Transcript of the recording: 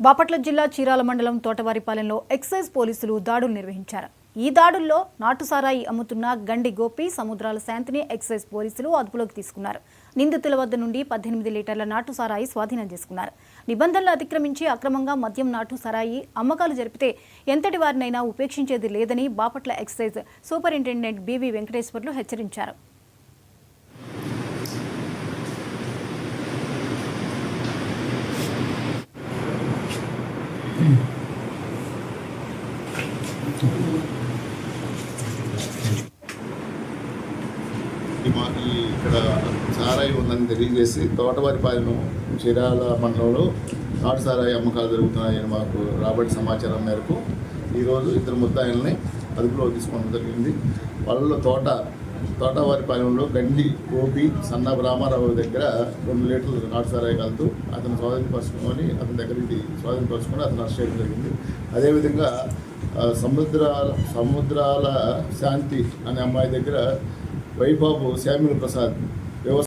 బాపట్ల జిల్లా చీరాల మండలం తోటవారిపాలెంలో ఎక్సైజ్ పోలీసులు దాడులు నిర్వహించారు. ఈ దాడుల్లో నాటుసారాయి అమ్ముతున్న గండి గోపి, సముద్రాల శాంతిని ఎక్సైజ్ పోలీసులు అదుపులోకి తీసుకున్నారు. నిందితుల వద్ద నుండి 18 లీటర్ల నాటుసారాయి స్వాధీనం చేసుకున్నారు. నిబంధనలు అతిక్రమించి అక్రమంగా మద్యం నాటుసారాయి అమ్మకాలు జరిపితే ఎంతటి వారినైనా ఉపేక్షించేది లేదని Bapatla excise superintendent B V Venkateswarlu హెచ్చరించారు. ఇక్కడ సారాయి ఉందని తెలియజేసి తోటవారిపాలెం చీరాల మండలంలో నాటు సారాయి అమ్మకాలు జరుగుతున్నాయని మాకు రాబడి సమాచారం మేరకు ఈరోజు ఇద్దరు ముద్దాయిల్ని అదుపులో తీసుకోవడం జరిగింది. వాళ్ళలో తోటవారిపాలెంలో గండి గోపి, సన్న రామారావు దగ్గర 2 లీటర్లు నాటు సారాయి కలుతూ అతను స్వాధీనపరుచుకొని అతను అరెస్ట్ చేయడం జరిగింది. అదేవిధంగా సముద్రాల శాంతి అనే అమ్మాయి దగ్గర వైబాబు శామ్యుల్ ప్రసాద్